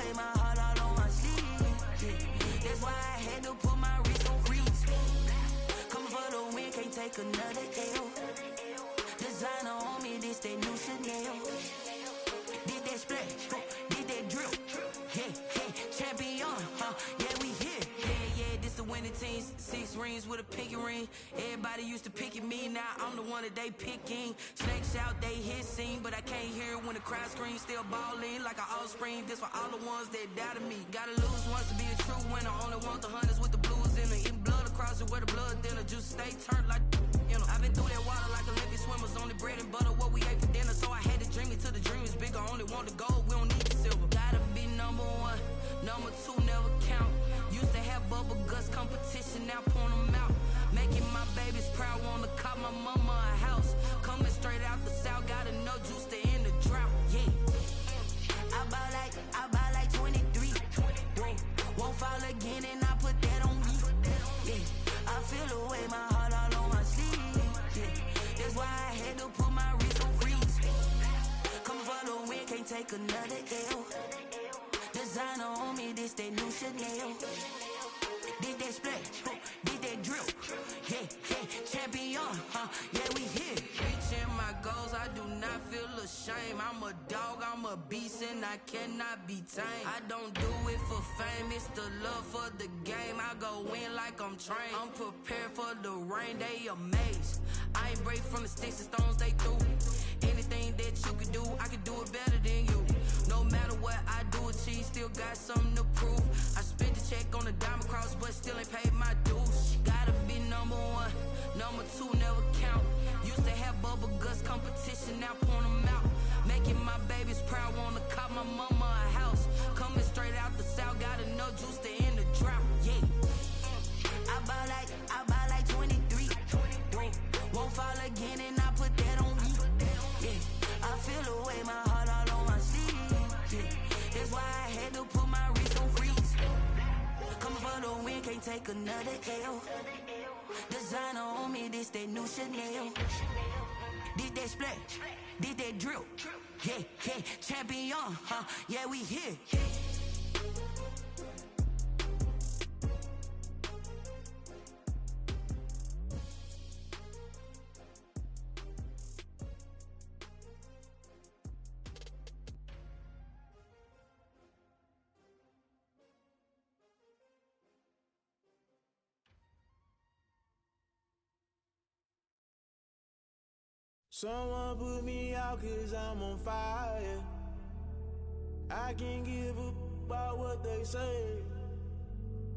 away my heart all on my sleeve. That's why I had to put my wrist on freeze. Coming for the win, can't take another L. Designer on me, this that new Chanel. Did that splash, did that drill. Champion, yeah, we here. Yeah, this the winning team. 6 rings with a pinky ring. Everybody used to pick at me, now I'm the one that they picking. Snakes out, they hissing, but I can't hear when the crowd screams. Still balling like an offspring. This for all the ones that doubted me. Gotta lose once to be a true winner. Only want the hunters with the blues in it. Eating blood across it where the blood thinner. Juice stay turned like I've been through that water like Olympic swimmers. Only bread and butter, what we ate for dinner. So I had to dream it till the dream is bigger. Only want the gold, we don't need the silver. Gotta be number 1, number 2 never count. Used to have bubble guts competition, now point them out. Making my babies proud, wanna cop my mama a house. Coming straight out the south, gotta know juice to end the drought. Yeah, I buy like 23. Won't fall again and I put that on me. Yeah, I feel the way my heart all on my sleeve. That's why I had to put my wrist on freeze. Coming for the win, can't take another L. Designer on me, this that new Chanel. Did that splash, did that drill. Yeah, champion, yeah, we here. Reaching my goals, I do not feel ashamed. I'm a dog, I'm a beast, and I cannot be tamed. I don't do it for fame, it's the love for the game. I go in like I'm trained. I'm prepared for the rain, they amazed. I ain't break from the sticks and stones they threw. Anything that you can do, I can do it better than you. No matter what I do, achieve, still got something to prove. I spent the check on the diamond cross, but still ain't paid my dues. Gotta be number 1, number 2 never count. Used to have bubble guts competition, now point them out. Making my babies proud, wanna cop my mama a house. Coming straight out the south, gotta know juice to end the drought. Yeah, I buy like 23. Won't fall again and I put that on me. Yeah, I feel the way my heart all on my sleeve. Yeah, that's why I had to put my wrist on freeze. Coming for the win, can't take another L. Designer on me, this that new Chanel. Did that splash, did that drill. Yeah, champion, yeah, we here. Someone put me out 'cause I'm on fire. I can't give up about what they say.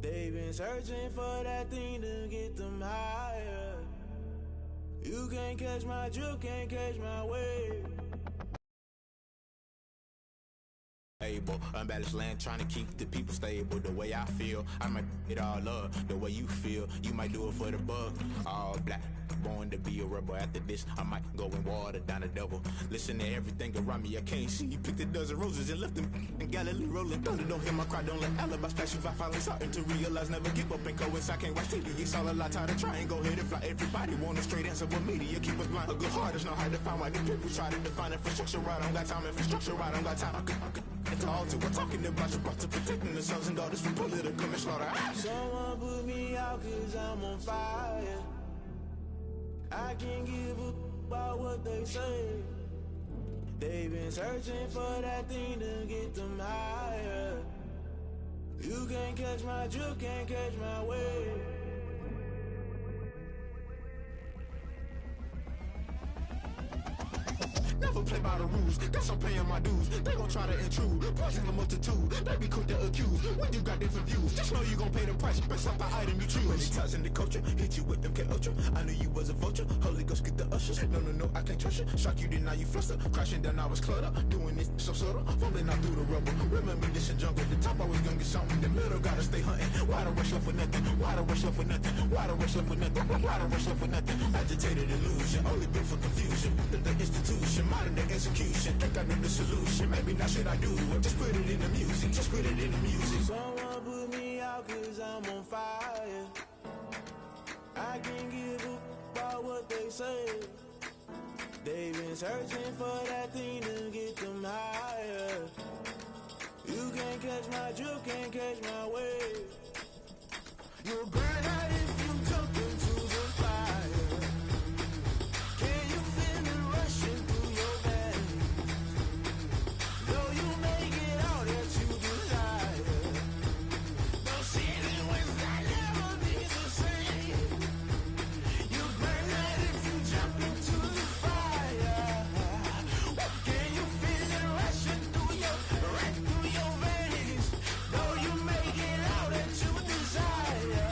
They've been searching for that thing to get them higher. You can't catch my drift, can't catch my wave. Unbalanced land, trying to keep the people stable. The way I feel, I might it all up. The way you feel, you might do it for the bug. All black, born to be a rebel. After this, I might go and water down the devil. Listen to everything around me, I can't see. Picked a dozen roses and left them in Galilee rolling thunder. Don't hear my cry, don't let alibis flash. If I finally starting to realize, never give up and coincide. Can't watch TV, it's all a lot. Tired of trying, go ahead and fly. Everybody want a straight answer, but media keep us blind. A good heart is not hard to find. Why the people try to define infrastructure right? I don't got time, infrastructure right? I don't got time. I could all to we're talking about your brother protecting the sons and daughters from political manslaughter. Someone put me out 'cause I'm on fire. I can't give up about what they say. They've been searching for that thing to get them higher. You can't catch my drift, can't catch my wave. Never play by the rules, guess I'm paying my dues. They gon' try to intrude, poison the multitude. They be quick to accuse, when you got different views. Just know you gon' pay the price, based off the item you choose. Many times in the culture, hit you with MK Ultra. I knew you was a vulture, Holy Ghost get the ushers. No, I can't trust you. Shock you, then now you fluster. Crashing down, I was cluttered. Doing this so subtle, fumbling out through the rubble. Remember this in jungle, the top always gonna get something. The middle gotta stay hunting. Why the rush left for nothing? Why the rush left for nothing? Why the rush left for nothing? Why the rush left for nothing? Agitated illusion, only built for confusion. The institution, modern day execution. Think I know the solution, maybe not should I do it. Just put it in the music, just put it in the music. Someone put me out 'cause I'm on fire. I can't give up about what they say. They've been searching for that thing to get them higher. You can't can't catch my drift, can't catch my wave. You'll burn out if you jump into the fire. Can you feel it rushing through your veins? Though you make it all that you desire. Those ceiling winds that never be the same. You burn out if you jump into the fire. Can you feel it rushing through your veins? Though you make it all that you desire.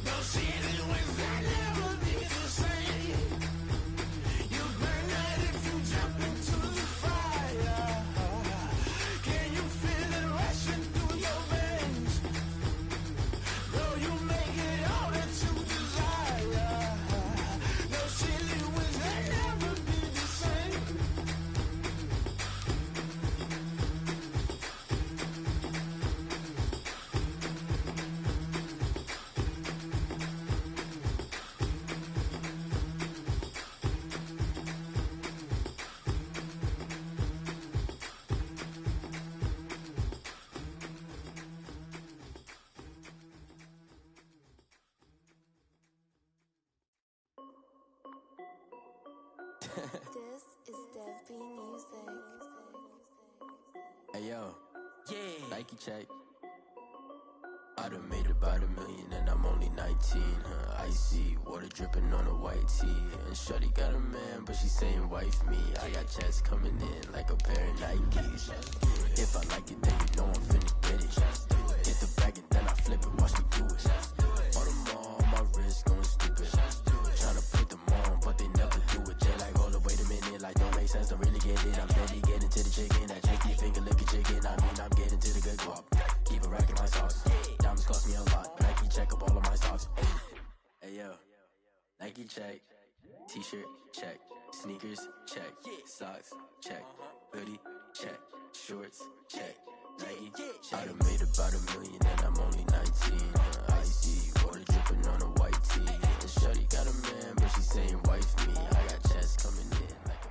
Those ceiling winds that never be the same. You burn out if you jump into the fire. Can you feel it rushing through your veins? Though you make it all that you desire. Those ceiling winds that never be the same. This is Dev B Music. Hey yo, Yeah. Nike check. I done made about $1 million and I'm only 19. Icy water dripping on a white tee. And shorty got a man, but she saying wife me. I got checks coming in like a pair of Nikes. If I like it, then you know I'm finna get it. Get the bag and then I flip it, watch me do it. All them on my wrist going stupid. Tryna put them on, but they never do it. They like, hold up, wait a minute, like don't make sense, don't really get it. I'm steady getting to the chicken, that tricky finger licking chicken. I mean, I'm getting to the good guap. Keep a rack in my sauce. Diamonds cost me a lot, but Nike check up all of my stocks. Hey yo, Nike check. T-shirt check. Sneakers check. Socks check. Hoodie check. Shorts check. Nike I done made about $1 million and I'm only 19. Icy water dripping on a white tee. And shorty got a man, but she saying wife me. I got checks coming in like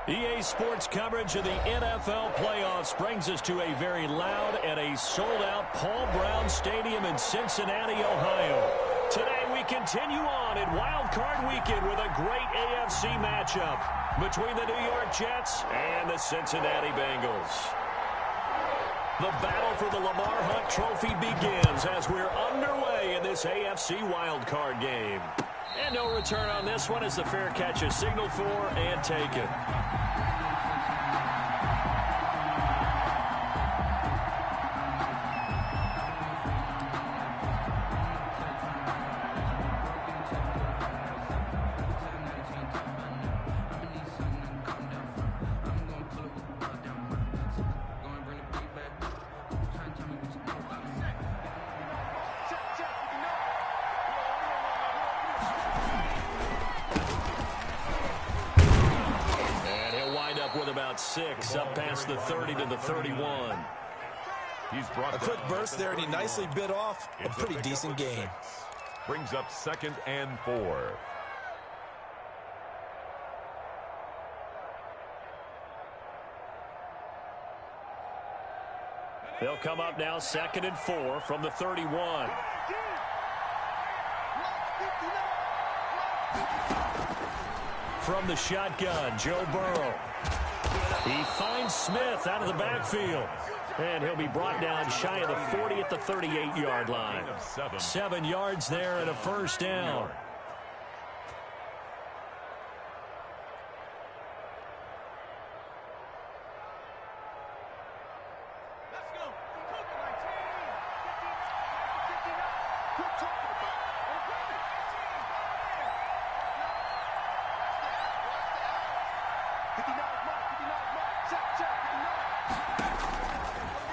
EA Sports coverage of the NFL playoffs brings us to a very loud and a sold-out Paul Brown Stadium in Cincinnati, Ohio. Today we continue on in Wild Card Weekend with a great AFC matchup between the New York Jets and the Cincinnati Bengals. The battle for the Lamar Hunt Trophy begins as we're underway in this AFC Wild Card game. And no return on this one as the fair catch is signaled for and taken. With about 6 up past the 30 to the 31. A quick burst there, and he nicely bit off a pretty decent game. Brings up 2nd and 4. They'll come up now 2nd and 4 from the 31. From the shotgun, Joe Burrow. He finds Smith out of the backfield. And he'll be brought down shy of the 40 at the 38-yard line. 7 yards there and a first down.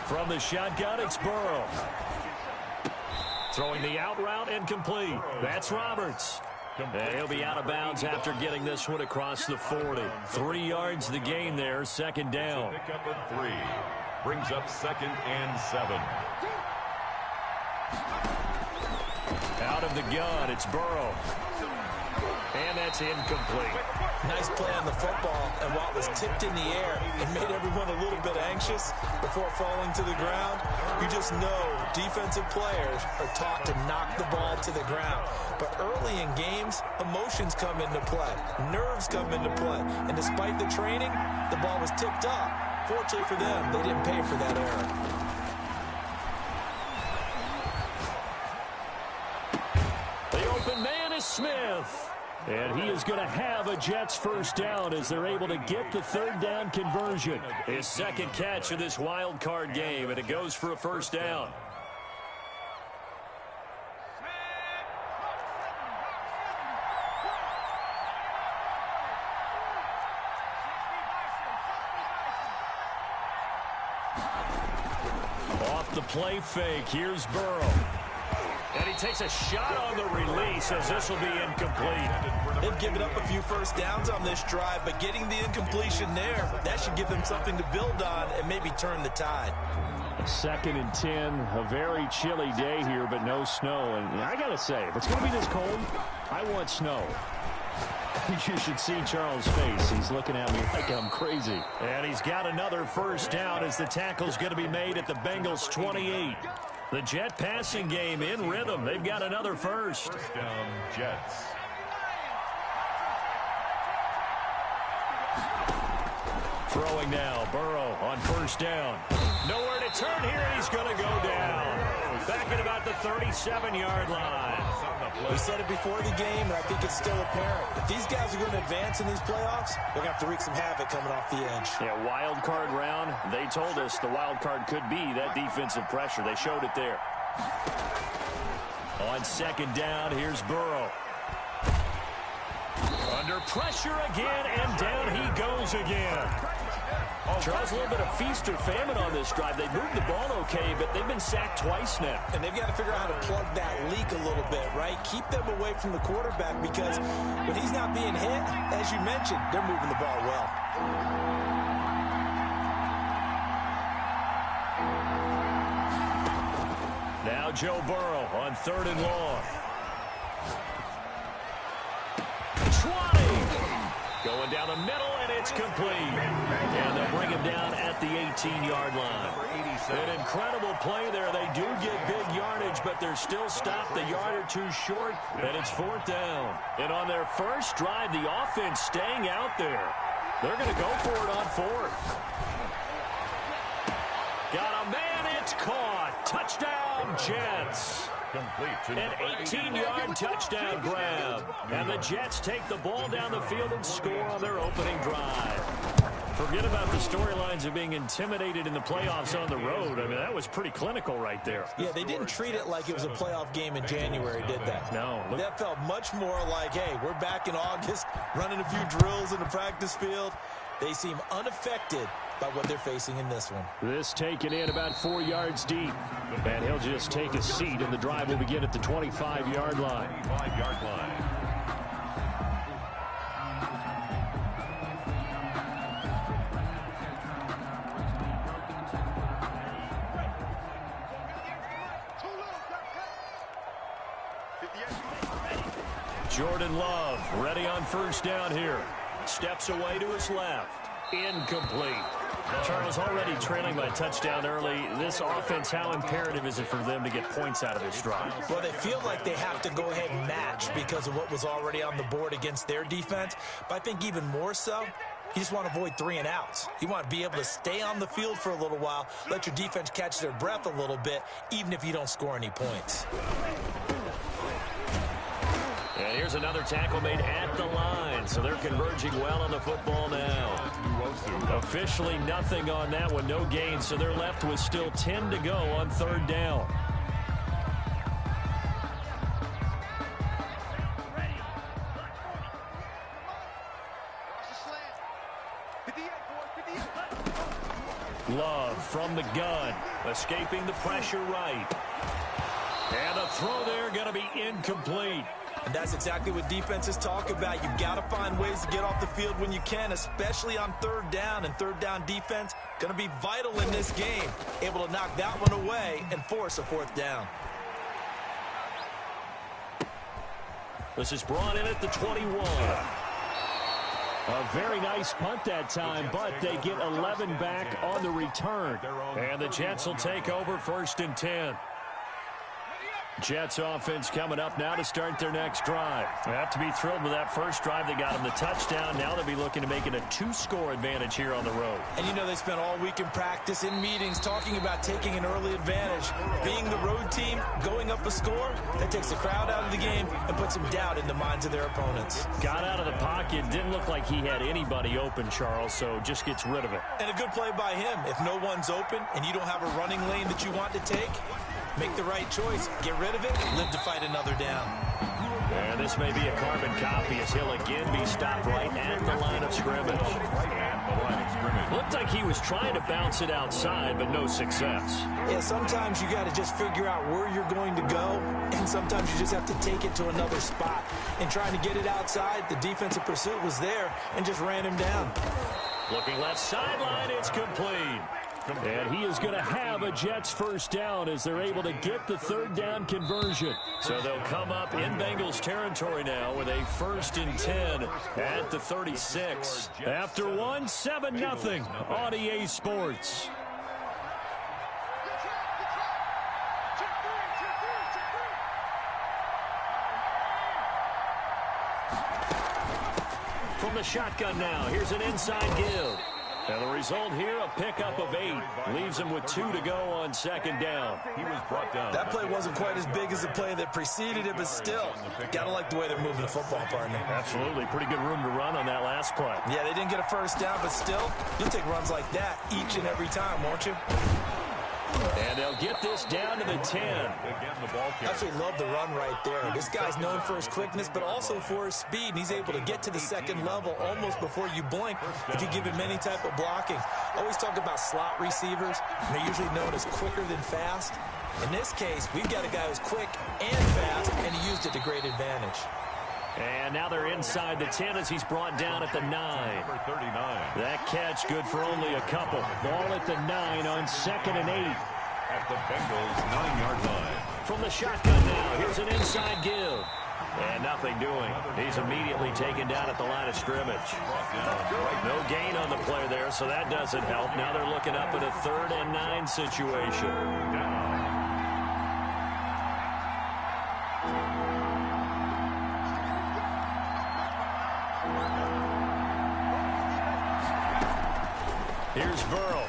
From the shotgun, it's Burrow. Throwing the out route and complete. That's Roberts. And he'll be out of bounds after getting this one across the 40. 3 yards the gain there, 2nd down. Pick up of 3. Brings up 2nd and 7. Out of the gun, it's Burrow. And that's incomplete. Nice play on the football, and while it was tipped in the air, it made everyone a little bit anxious before falling to the ground. You just know defensive players are taught to knock the ball to the ground. But early in games, emotions come into play. Nerves come into play. And despite the training, the ball was tipped up. Fortunately for them, they didn't pay for that error. The open man is Smith. And he is going to have a Jets first down as they're able to get the third down conversion. His second catch of this wild card game, and it goes for a first down. Off the play fake, here's Burrow. And he takes a shot on the release as this will be incomplete. They've given up a few first downs on this drive, but getting the incompletion there, that should give them something to build on and maybe turn the tide. 2nd and 10, a very chilly day here, but no snow. And I got to say, if it's going to be this cold, I want snow. You should see Charles' face. He's looking at me like I'm crazy. And he's got another first down as the tackle's going to be made at the Bengals 28. The Jet passing game in rhythm. They've got another first. First down, Jets. Throwing now, Burrow on first down. Nowhere to turn here, and he's going to go down. Back at about the 37-yard line. We said it before the game, and I think it's still apparent. If these guys are going to advance in these playoffs, they're going to have to wreak some havoc coming off the edge. Yeah, wild card round. They told us the wild card could be that defensive pressure. They showed it there. On second down, here's Burrow. Under pressure again, and down he goes again. Charles, a little bit of feast or famine on this drive. They moved the ball okay, but they've been sacked twice now. And they've got to figure out how to plug that leak a little bit, right? Keep them away from the quarterback because when he's not being hit, as you mentioned, they're moving the ball well. Now Joe Burrow on 3rd and long. 20. Going down the middle, and it's complete. And they'll bring him down at the 18-yard line. An incredible play there. They do get big yardage, but they're still stopped a yard or two short, and it's 4th down. And on their first drive, the offense staying out there. They're going to go for it on 4th. Got a man, it's caught. Touchdown, Jets. An 18-yard touchdown grab. And the Jets take the ball down the field and score on their opening drive. Forget about the storylines of being intimidated in the playoffs on the road. I mean, that was pretty clinical right there. Yeah, they didn't treat it like it was a playoff game in January, did they? No. That felt much more like, hey, we're back in August, running a few drills in the practice field. They seem unaffected by what they're facing in this one. This taken in about 4 yards deep. And he'll just take a seat, and the drive will begin at the 25-yard line. 25-yard line. Jordan Love ready on first down here. Steps away to his left. Incomplete. Charles, already trailing by a touchdown early. This offense, how imperative is it for them to get points out of this drive? Well, they feel like they have to go ahead and match because of what was already on the board against their defense. But I think even more so, you just want to avoid 3 and outs. You want to be able to stay on the field for a little while, let your defense catch their breath a little bit, even if you don't score any points. And here's another tackle made at the line, so they're converging well on the football now. Officially nothing on that one, no gain, so they're left with still 10 to go on 3rd down. Love from the gun, escaping the pressure right. And the throw there going to be incomplete. And that's exactly what defenses talk about. You've got to find ways to get off the field when you can, especially on 3rd down. And 3rd down defense going to be vital in this game. Able to knock that one away and force a 4th down. This is brought in at the 21. A very nice punt that time, but they get 11 back on the return. And the Jets will take over 1st and 10. Jets offense coming up now to start their next drive. They have to be thrilled with that first drive. They got them the touchdown. Now they'll be looking to make it a 2-score advantage here on the road. And you know they spent all week in practice, in meetings, talking about taking an early advantage. Being the road team, going up a score, that takes the crowd out of the game and puts some doubt in the minds of their opponents. Got out of the pocket. Didn't look like he had anybody open, Charles, so just gets rid of it. And a good play by him. If no one's open and you don't have a running lane that you want to take, make the right choice. Get rid of it. Live to fight another down. And this may be a carbon copy as he'll again be stopped right at the line of scrimmage. Looked like he was trying to bounce it outside, but no success. Yeah, sometimes you got to just figure out where you're going to go, and sometimes you just have to take it to another spot. And trying to get it outside, the defensive pursuit was there and just ran him down. Looking left sideline, it's complete. And he is going to have a Jets first down as they're able to get the 3rd down conversion. So they'll come up in Bengals territory now with a 1st and 10 at the 36. After 7-0 on EA Sports. From the shotgun now, here's an inside give. And the result here, a pickup of 8. Leaves him with 2 to go on 2nd down. He was brought down. That play wasn't quite as big as the play that preceded it, but still, got to like the way they're moving the football, partner. Absolutely. Pretty good room to run on that last play. Yeah, they didn't get a first down, but still, you'll take runs like that each and every time, won't you? And they'll get this down to the 10. I absolutely love the run right there. This guy's known for his quickness, but also for his speed. And he's able to get to the 2nd level almost before you blink if you give him any type of blocking. I always talk about slot receivers, and they're usually known as quicker than fast. In this case, we've got a guy who's quick and fast, and he used it to great advantage. And now they're inside the 10 as he's brought down at the 9. That catch good for only a couple. Ball at the 9 on 2nd and 8. At the Bengals' 9-yard line. From the shotgun now, here's an inside give. And nothing doing. He's immediately taken down at the line of scrimmage. No gain on the play there, so that doesn't help. Now they're looking up at a 3rd and 9 situation. Here's Burrow.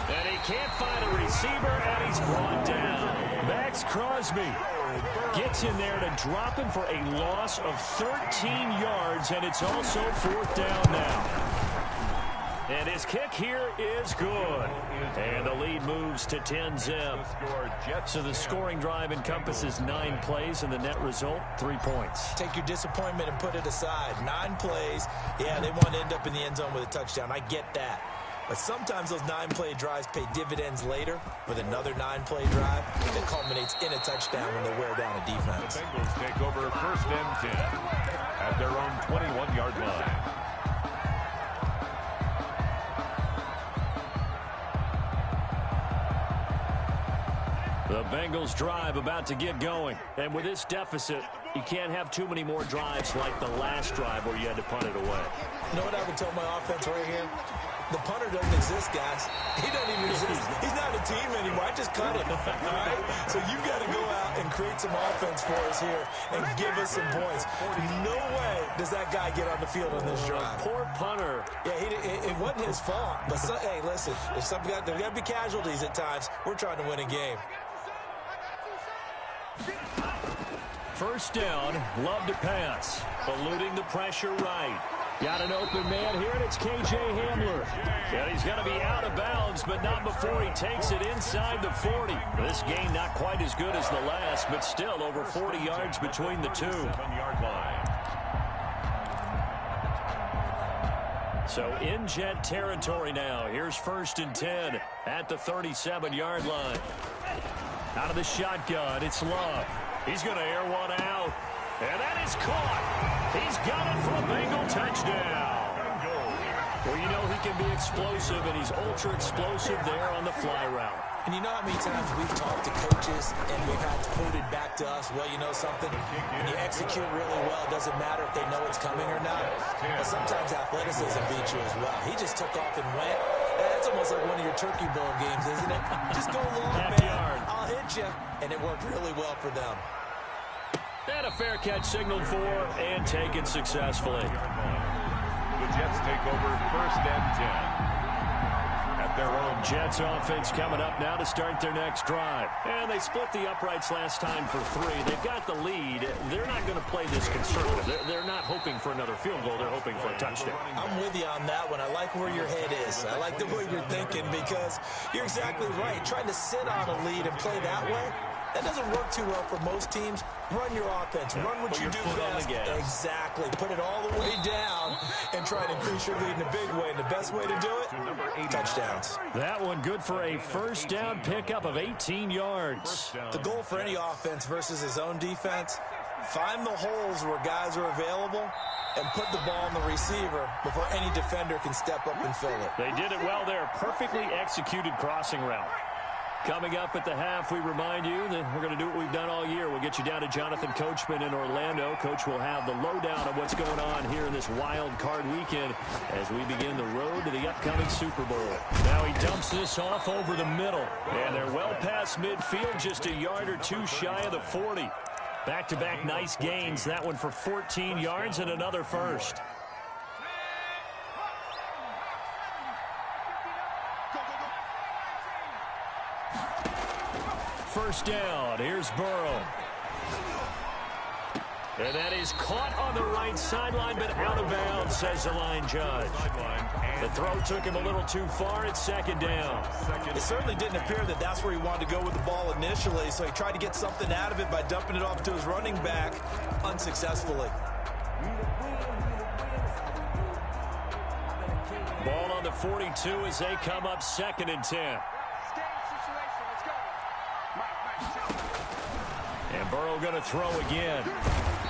And he can't find a receiver, and he's brought down. Max Crosby gets in there to drop him for a loss of 13 yards, and it's also 4th down now. And his kick here is good. And the lead moves to 10-zip. So the scoring drive encompasses 9 plays, and the net result, 3 points. Take your disappointment and put it aside. 9 plays. Yeah, they want to end up in the end zone with a touchdown. I get that. But sometimes those 9-play drives pay dividends later with another 9-play drive that culminates in a touchdown when they wear down a defense. The Bengals take over 1st and 10 at their own 21-yard line. The Bengals drive about to get going. And with this deficit, you can't have too many more drives like the last drive where you had to punt it away. You know what I would tell my offense right here? The punter doesn't exist, guys. He doesn't even exist. He's not a team anymore. I just cut him, all right? So you've got to go out and create some offense for us here and give us some points. No way does that guy get on the field on this drive. Poor punter. Yeah, it wasn't his fault. But, hey, listen, there's got to be casualties at times. We're trying to win a game. First down, love to pass. Eluding the pressure right. Got an open man here, and it's K.J. Hamler. And he's going to be out of bounds, but not before he takes it inside the 40. This game not quite as good as the last, but still over 40 yards between the two. 7-yard line. So in Jet territory now. Here's 1st and 10 at the 37-yard line. Out of the shotgun, it's Love. He's going to air one out. And that is caught. He's got it for a Bengal touchdown. Well, you know he can be explosive, and he's ultra-explosive there on the fly route. And you know how many times we've talked to coaches and we've had quoted back to us, well, you know something? When you execute really well, it doesn't matter if they know it's coming or not. But sometimes athleticism beats you as well. He just took off and went. That's almost like one of your Turkey Bowl games, isn't it? Just go long, man. I'll hit you. And it worked really well for them. And a fair catch signaled for and taken successfully. The Jets take over 1st and 10. Their own. Jets offense coming up now to start their next drive. And they split the uprights last time for 3. They've got the lead. They're not going to play this conservative. They're not hoping for another field goal. They're hoping for a touchdown. I'm with you on that one. I like where your head is. I like the way you're thinking because you're exactly right. Trying to sit on a lead and play that way, that doesn't work too well for most teams. Run your offense. Run what you do best. Exactly. Put it all the way down and try to increase your lead in a big way. And the best way to do it, touchdowns. That one good for a first down pickup of 18 yards. The goal for any offense versus his own defense, find the holes where guys are available and put the ball in the receiver before any defender can step up and fill it. They did it well there. Perfectly executed crossing route. Coming up at the half, we remind you that we're going to do what we've done all year. We'll get you down to Jonathan Coachman in Orlando. Coach will have the lowdown of what's going on here in this wild card weekend as we begin the road to the upcoming Super Bowl. Now he dumps this off over the middle, and they're well past midfield, just a yard or two shy of the 40. Back-to-back nice gains, that one for 14 yards and another first. First down. Here's Burrow. And that is caught on the right sideline, but out of bounds, says the line judge. The throw took him a little too far. It's 2nd down. It certainly didn't appear that that's where he wanted to go with the ball initially, so he tried to get something out of it by dumping it off to his running back unsuccessfully. Ball on the 42 as they come up 2nd and 10. And Burrow going to throw again.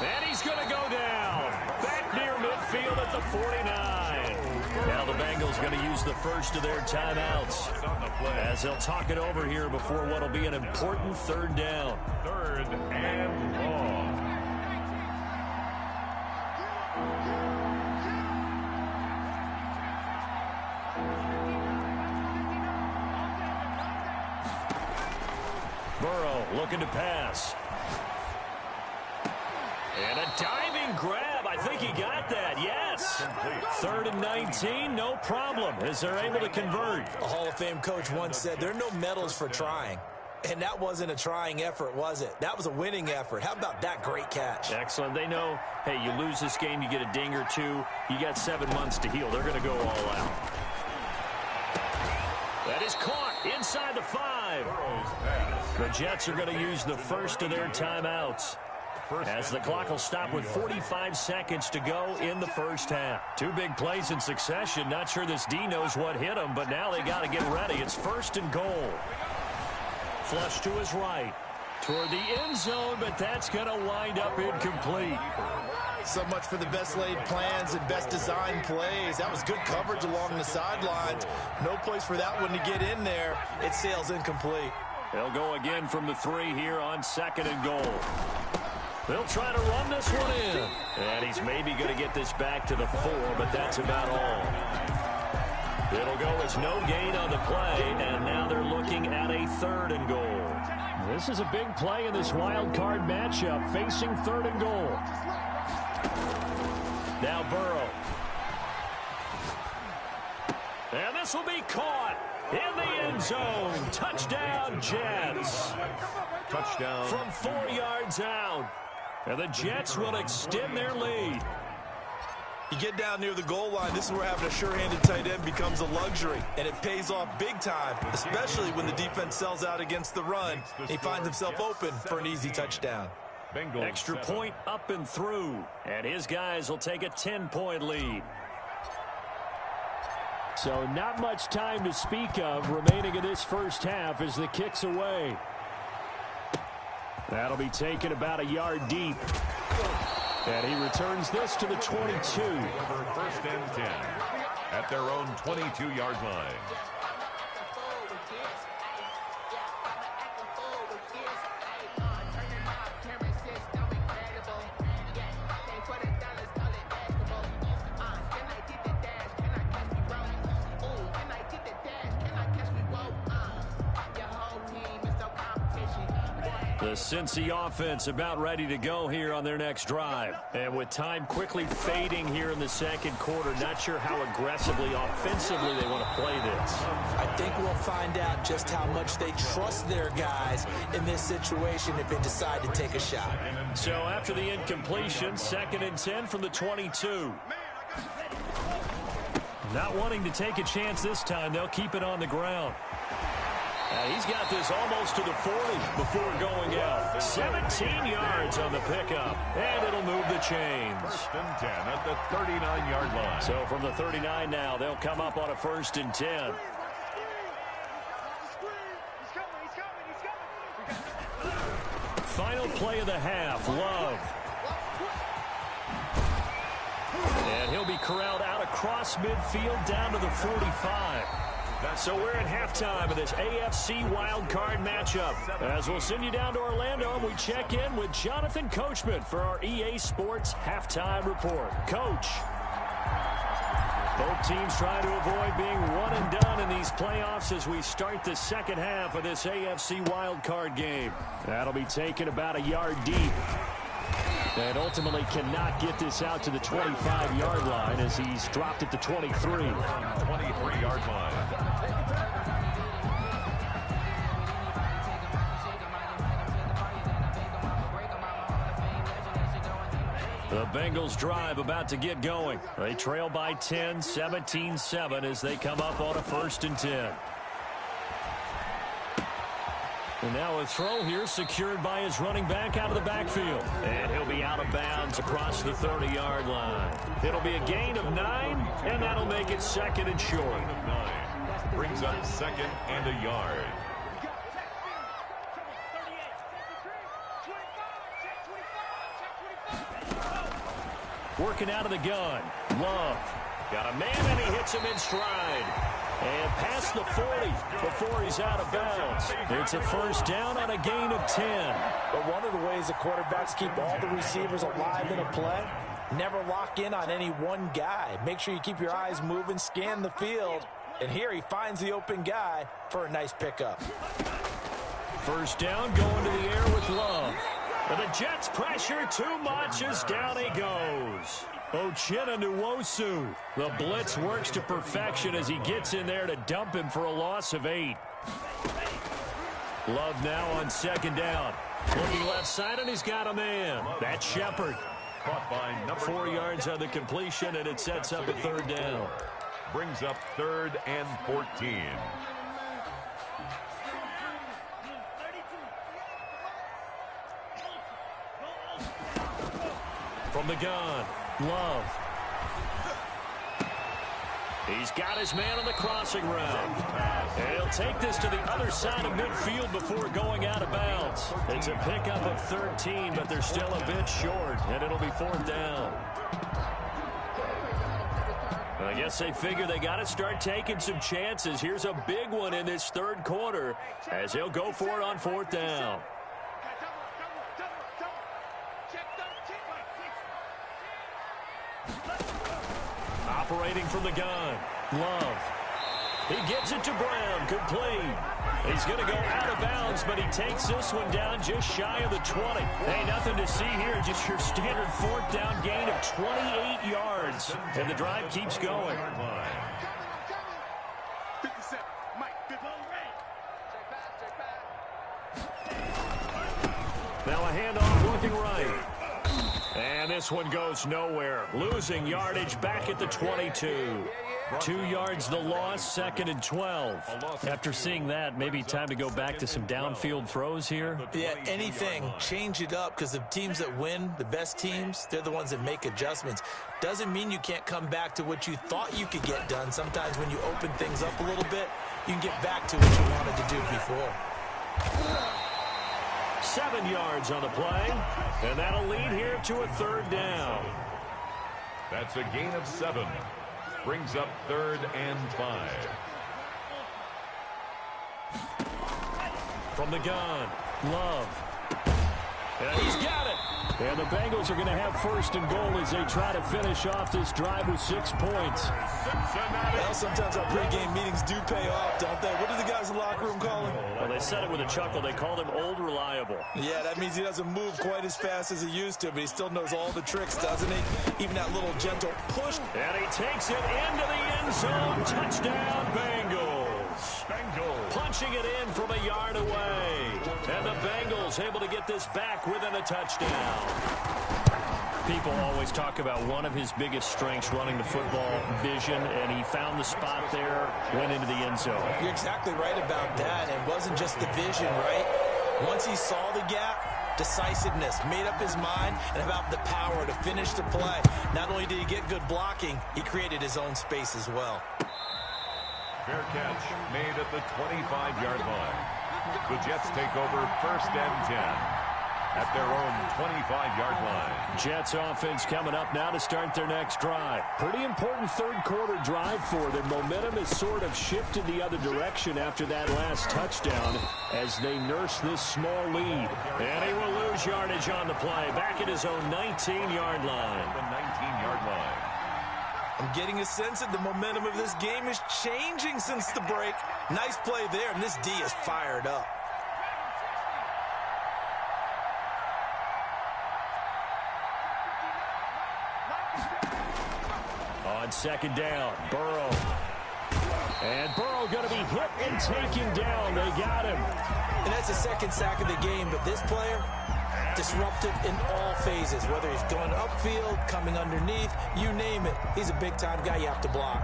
And he's going to go down. Back near midfield at the 49. Now the Bengals going to use the first of their timeouts as they'll talk it over here before what will be an important 3rd down. 3rd and long. Burrow looking to pass. And a diving grab. I think he got that. Yes. 3rd and 19. No problem as they're able to convert. A Hall of Fame coach once said there are no medals for trying. And that wasn't a trying effort, was it? That was a winning effort. How about that great catch? Excellent. They know, hey, you lose this game, you get a ding or two. You got 7 months to heal. They're going to go all out. That is caught inside the 5. The Jets are going to use the first of their timeouts as the clock will stop with 45 seconds to go in the first half. 2 big plays in succession. Not sure this D knows what hit him, but now they got to get ready. It's 1st and goal. Flush to his right. Toward the end zone, but that's going to wind up incomplete. So much for the best laid plans and best designed plays. That was good coverage along the sidelines. No place for that one to get in there. It sails incomplete. They'll go again from the 3 here on 2nd and goal. They'll try to run this one in. And he's maybe going to get this back to the 4, but that's about all. It'll go as no gain on the play, and now they're looking at a 3rd and goal. This is a big play in this wild card matchup, facing 3rd and goal. Now Burrow. And this will be caught in the end zone. Touchdown, Jets. Touchdown. From 4 yards out. And the Jets will extend their lead. You get down near the goal line, this is where having a sure-handed tight end becomes a luxury, and it pays off big time, especially when the defense sells out against the run. He finds himself open for an easy touchdown. Bengals Extra point up and through, and his guys will take a 10-point lead. So not much time to speak of remaining in this first half as the kick's away. That'll be taken about a yard deep. And he returns this to the 22. 1st and 10 at their own 22-yard line. The Cincy offense about ready to go here on their next drive. And with time quickly fading here in the second quarter, not sure how aggressively, offensively they want to play this. I think we'll find out just how much they trust their guys in this situation if they decide to take a shot. So after the incompletion, 2nd and 10 from the 22. Not wanting to take a chance this time, they'll keep it on the ground. He's got this almost to the 40 before going out. 17 yards on the pickup, and it'll move the chains. 1st and 10 at the 39-yard line. So from the 39 now, they'll come up on a 1st and 10. Final play of the half, Love. And he'll be corralled out across midfield down to the 45. So we're at halftime of this AFC wildcard matchup. As we'll send you down to Orlando, and we check in with Jonathan Coachman for our EA Sports Halftime Report. Coach. Both teams trying to avoid being one and done in these playoffs as we start the second half of this AFC wildcard game. That'll be taken about a yard deep. And ultimately cannot get this out to the 25-yard line as he's dropped at the 23. 23-yard line. The Bengals drive about to get going. They trail by 10, 17-7 as they come up on a 1st and 10. And now a throw here secured by his running back out of the backfield. And he'll be out of bounds across the 30-yard line. It'll be a gain of 9, and that'll make it 2nd and short. 9 brings up 2nd and a yard. Working out of the gun. Love. Got a man, and he hits him in stride. And past the 40 before he's out of bounds. It's a 1st down on a gain of 10. But one of the ways the quarterbacks keep all the receivers alive in a play, never lock in on any one guy. Make sure you keep your eyes moving, scan the field. And here he finds the open guy for a nice pickup. 1st down going to the air with Love. And the Jets pressure too much as down he goes. Uchenna Nwosu. The blitz works to perfection as he gets in there to dump him for a loss of 8. Love now on 2nd down. Looking left side, and he's got a man. That's Shepard. Caught by number 4 yards on the completion, and it sets up a 3rd down. Brings up 3rd and 14. From the gun, Love. He's got his man on the crossing route. And he'll take this to the other side of midfield before going out of bounds. It's a pickup of 13, but they're still a bit short, and it'll be 4th down. I guess they figure they got to start taking some chances. Here's a big one in this 3rd quarter as he'll go for it on 4th down. Operating from the gun, Love. He gets it to Brown, complete. He's going to go out of bounds, but he takes this one down just shy of the 20. Hey, nothing to see here, just your standard 4th down gain of 28 yards. And the drive keeps going. Now a handoff looking right. And this one goes nowhere. Losing yardage back at the 22. 2 yards the loss, 2nd and 12. After seeing that, maybe time to go back to some downfield throws here. Yeah, anything. Change it up because the teams that win, the best teams, they're the ones that make adjustments. Doesn't mean you can't come back to what you thought you could get done. Sometimes when you open things up a little bit, you can get back to what you wanted to do before. 7 yards on the play, and that'll lead here to a 3rd down. That's a gain of 7. Brings up 3rd and 5. From the gun, Love. And he's got it. And the Bengals are going to have first and goal as they try to finish off this drive with 6 points. Well, sometimes our pregame meetings do pay off, don't they? What do the guys in the locker room call him? Well, they said it with a chuckle. They called him Old Reliable. Yeah, that means he doesn't move quite as fast as he used to, but he still knows all the tricks, doesn't he? Even that little gentle push. And he takes it into the end zone. Touchdown, Bengals. Punching it in from a yard away. And the Bengals able to get this back within a touchdown. People always talk about one of his biggest strengths running the football, vision, and he found the spot there, went into the end zone. You're exactly right about that. It wasn't just the vision, right? Once he saw the gap, decisiveness, made up his mind, and about the power to finish the play. Not only did he get good blocking, he created his own space as well. Fair catch made at the 25-yard line. The Jets take over first and 10 at their own 25-yard line. Jets offense coming up now to start their next drive. Pretty important third-quarter drive for them. Momentum has sort of shifted the other direction after that last touchdown as they nurse this small lead. And he will lose yardage on the play. Back at his own 19-yard line. The 19-yard line. I'm getting a sense that the momentum of this game is changing since the break. Nice play there, and this D is fired up. On second down, Burrow. And Burrow going to be hit and taken down. They got him. And that's the second sack of the game, but this player, disruptive in all phases, whether he's going upfield, coming underneath, you name it. He's a big-time guy you have to block.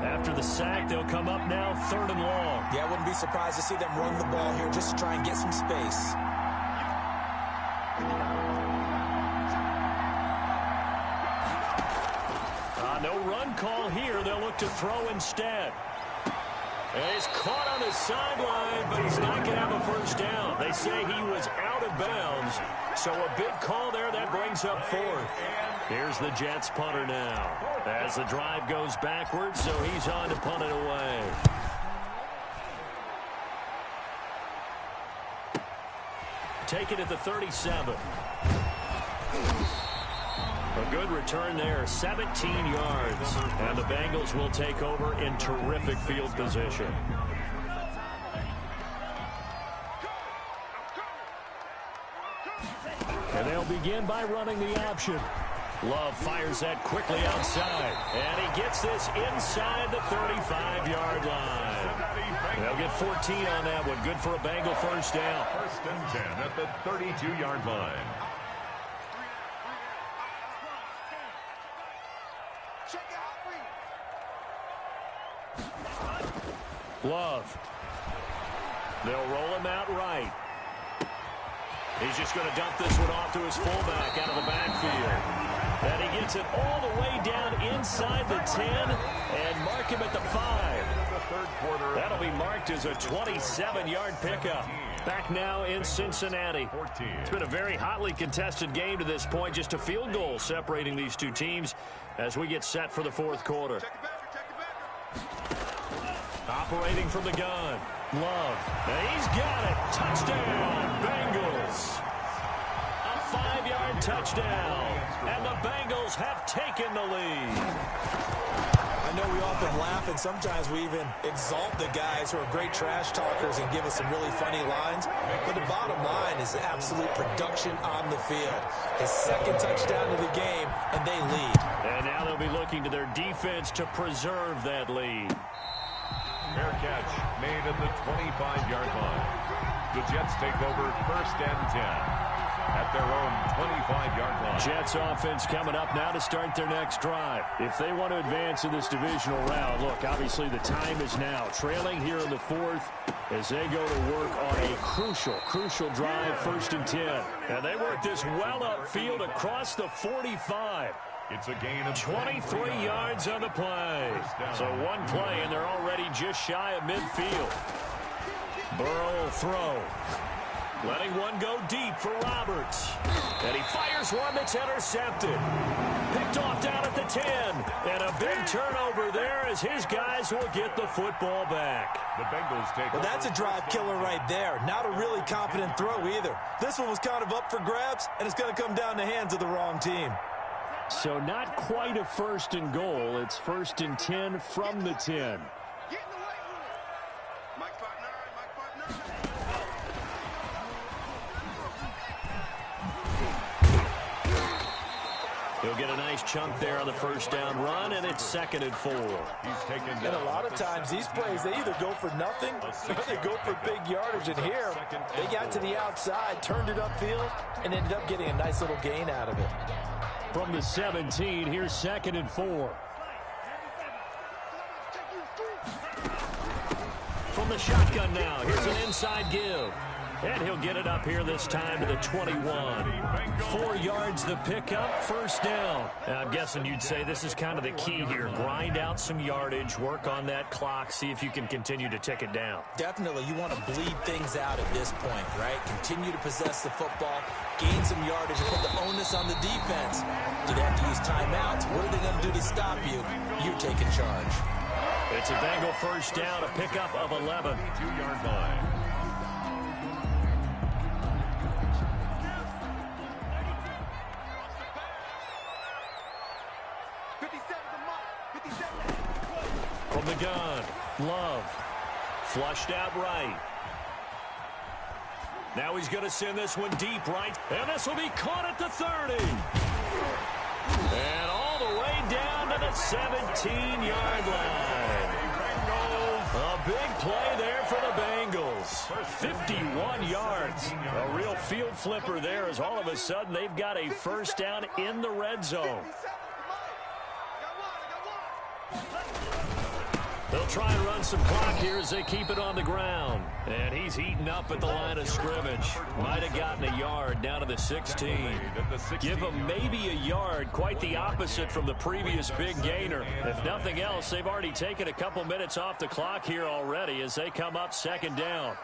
After the sack, they'll come up now third and long. Yeah, I wouldn't be surprised to see them run the ball here just to try and get some space. No run call here. They'll look to throw instead. And he's caught on his sideline, but he's not going to have a first down. They say he was out of bounds. So a big call there that brings up fourth. Here's the Jets punter now. As the drive goes backwards, so he's on to punt it away. Take it at the 37. A good return there, 17 yards. And the Bengals will take over in terrific field position. And they'll begin by running the option. Love fires that quickly outside. And he gets this inside the 35-yard line. They'll get 14 on that one. Good for a Bengal first down. First and 10 at the 32-yard line. Love. They'll roll him out right. He's just going to dump this one off to his fullback out of the backfield. And he gets it all the way down inside the 10 and mark him at the 5. That'll be marked as a 27-yard pickup. Back now in Cincinnati. It's been a very hotly contested game to this point. Just a field goal separating these two teams as we get set for the fourth quarter. Operating from the gun. Love. And he's got it. Touchdown, Bengals. A 5-yard touchdown. And the Bengals have taken the lead. I know we often laugh, and sometimes we even exalt the guys who are great trash talkers and give us some really funny lines. But the bottom line is absolute production on the field. His second touchdown of the game, and they lead. And now they'll be looking to their defense to preserve that lead. Fair catch made at the 25-yard line. The Jets take over first and 10 at their own 25-yard line. Jets offense coming up now to start their next drive. If they want to advance in this divisional round, look, obviously the time is now. Trailing here in the fourth as they go to work on a crucial drive, first and 10. And they work this well upfield across the 45. It's a gain of 23 yards on the play. So one play, and they're already just shy of midfield. Burrow will throw. Letting one go deep for Roberts. And he fires Here's one that's intercepted. Picked off down at the 10. And a big turnover there as his guys will get the football back. The Bengals take Well, that's a drive killer right there. Not a really confident throw either. This one was kind of up for grabs, and it's going to come down the hands of the wrong team. So not quite a 1st and goal. It's 1st and 10 from the 10. He'll get a nice chunk there on the 1st down run, and it's 2nd and 4. He's taken down. And a lot of times these plays, they either go for nothing or they go for big yardage. And here, they got to the outside, turned it upfield, and ended up getting a nice little gain out of it. From the 17, here's 2nd and 4. From the shotgun now, here's an inside give. And he'll get it up here this time to the 21. 4 yards the pickup, 1st down. Now, I'm guessing you'd say this is kind of the key here. Grind out some yardage, work on that clock, see if you can continue to tick it down. Definitely, you want to bleed things out at this point, right? Continue to possess the football, gain some yardage, and put the onus on the defense. Do they have to use timeouts? What are they going to do to stop you? You're taking charge. It's a Bengal 1st down, a pickup of 11. 2-yard line. From the gun, Love. Flushed out right. Now he's going to send this one deep right. And this will be caught at the 30. And all the way down to the 17-yard line. A big play there for the Bengals. 51 yards. A real field flipper there as all of a sudden they've got a 1st down in the red zone. They'll try and run some clock here as they keep it on the ground. And he's heating up at the line of scrimmage. Might have gotten a yard down to the 16. Give him maybe a yard. Quite the opposite from the previous big gainer. If nothing else, they've already taken a couple minutes off the clock here already as they come up 2nd down.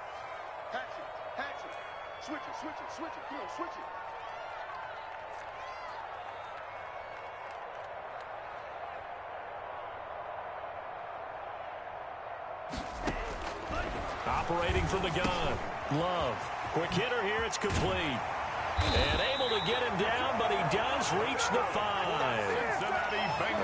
Switch it. Come on, switch it. Operating from the gun. Love. Quick hitter here. It's complete. And able to get him down, but he does reach the 5.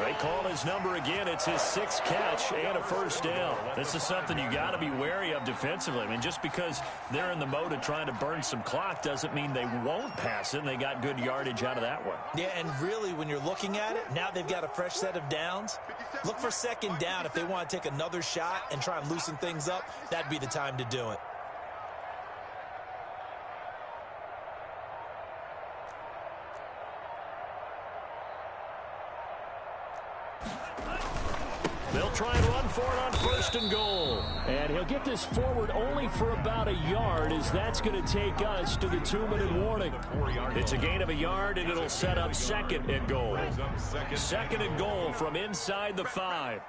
They call his number again. It's his 6th catch and a 1st down. This is something you got to be wary of defensively. I mean, just because they're in the mode of trying to burn some clock doesn't mean they won't pass it, and they got good yardage out of that one. Yeah, and really, when you're looking at it, now they've got a fresh set of downs. Look for 2nd down. If they want to take another shot and try and loosen things up, that'd be the time to do it. They'll try and run for it on 1st and goal. And he'll get this forward only for about a yard, as that's going to take us to the 2-minute warning. It's a gain of a yard, and it'll set up 2nd and goal. 2nd and goal from inside the 5.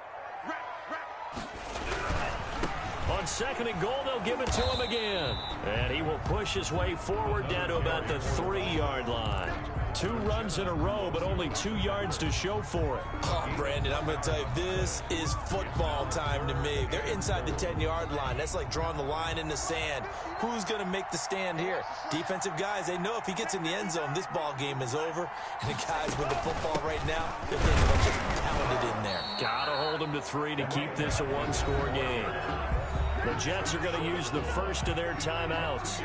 On 2nd and goal, they'll give it to him again. And he will push his way forward down to about the 3-yard line. 2 runs in a row, but only 2 yards to show for it. Oh, Brandon, I'm going to tell you, this is football time to me. They're inside the 10-yard line. That's like drawing the line in the sand. Who's going to make the stand here? Defensive guys, they know if he gets in the end zone, this ball game is over. And the guys with the football right now, they're thinking about just pounding it in there. Got to hold him to 3 to keep this a 1-score game. The Jets are going to use the first of their timeouts,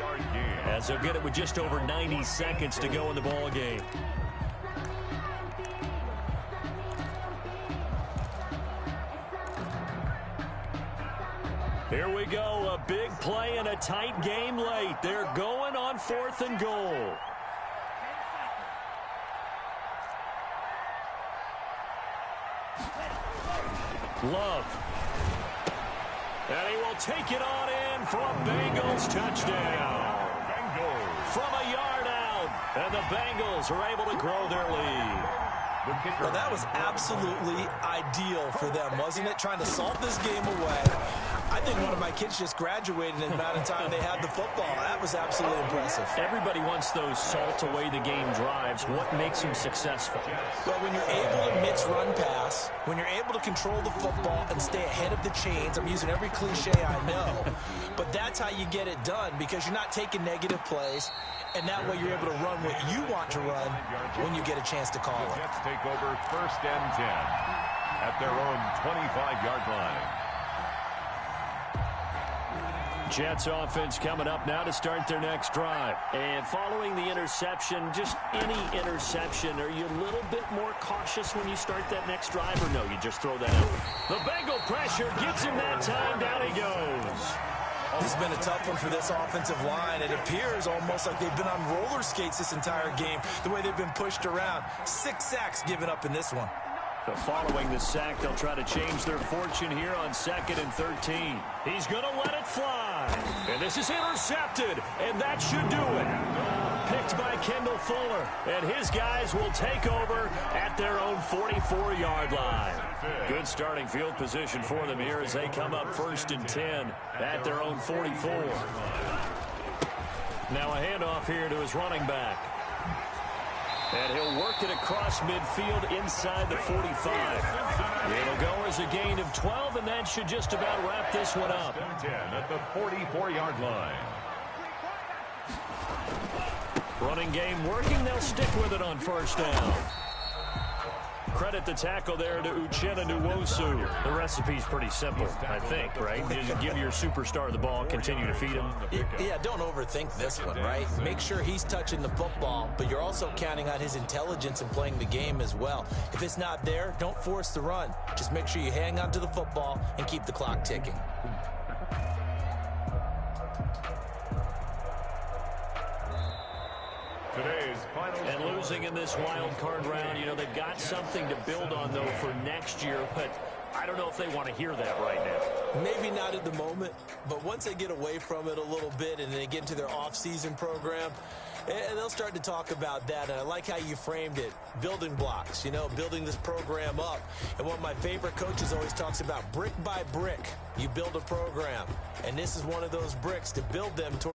as they'll get it with just over 90 seconds to go in the ball game. Here we go, a big play and a tight game late. They're going on 4th and goal. Love. And he will take it on in for a Bengals touchdown. From a yard out. And the Bengals are able to grow their lead. Well, that was absolutely ideal for them, wasn't it? Trying to salt this game away. I think one of my kids just graduated in the amount of time they had the football. That was absolutely impressive. Everybody wants those salt-away-the-game drives. What makes them successful? Well, when you're able to mix run pass, when you're able to control the football and stay ahead of the chains, I'm using every cliche I know, but that's how you get it done because you're not taking negative plays, and that way you're able to run what you want to run when you get a chance to call it. The Jets take over 1st and 10 at their own 25-yard line. Jets offense coming up now to start their next drive. And following the interception, just any interception, are you a little bit more cautious when you start that next drive, or no, you just throw that out? The Bengal pressure gets him that time. Down he goes. This has been a tough one for this offensive line. It appears almost like they've been on roller skates this entire game, the way they've been pushed around. 6 sacks given up in this one. But following the sack, they'll try to change their fortune here on 2nd and 13. He's going to let it fly. And this is intercepted, and that should do it. Picked by Kendall Fuller, and his guys will take over at their own 44-yard line. Good starting field position for them here as they come up 1st and 10 at their own 44. Now a handoff here to his running back. And he'll work it across midfield inside the 45. It'll go as a gain of 12, and that should just about wrap this one up. 10 at the 44-yard line. Running game working. They'll stick with it on 1st down. Credit the tackle there to Uchenna Nwosu. The recipe's pretty simple, I think, right? Just give your superstar the ball, continue to feed him. Yeah, don't overthink this one, right? Make sure he's touching the football, but you're also counting on his intelligence in playing the game as well. If it's not there, don't force the run. Just make sure you hang on to the football and keep the clock ticking. Today's final. And losing in this wild card round, you know, they've got something to build on, though, for next year, but I don't know if they want to hear that right now. Maybe not at the moment, but once they get away from it a little bit and they get into their off-season program, and they'll start to talk about that. And I like how you framed it, building blocks, you know, building this program up. And one of my favorite coaches always talks about brick by brick, you build a program. And this is one of those bricks to build them toward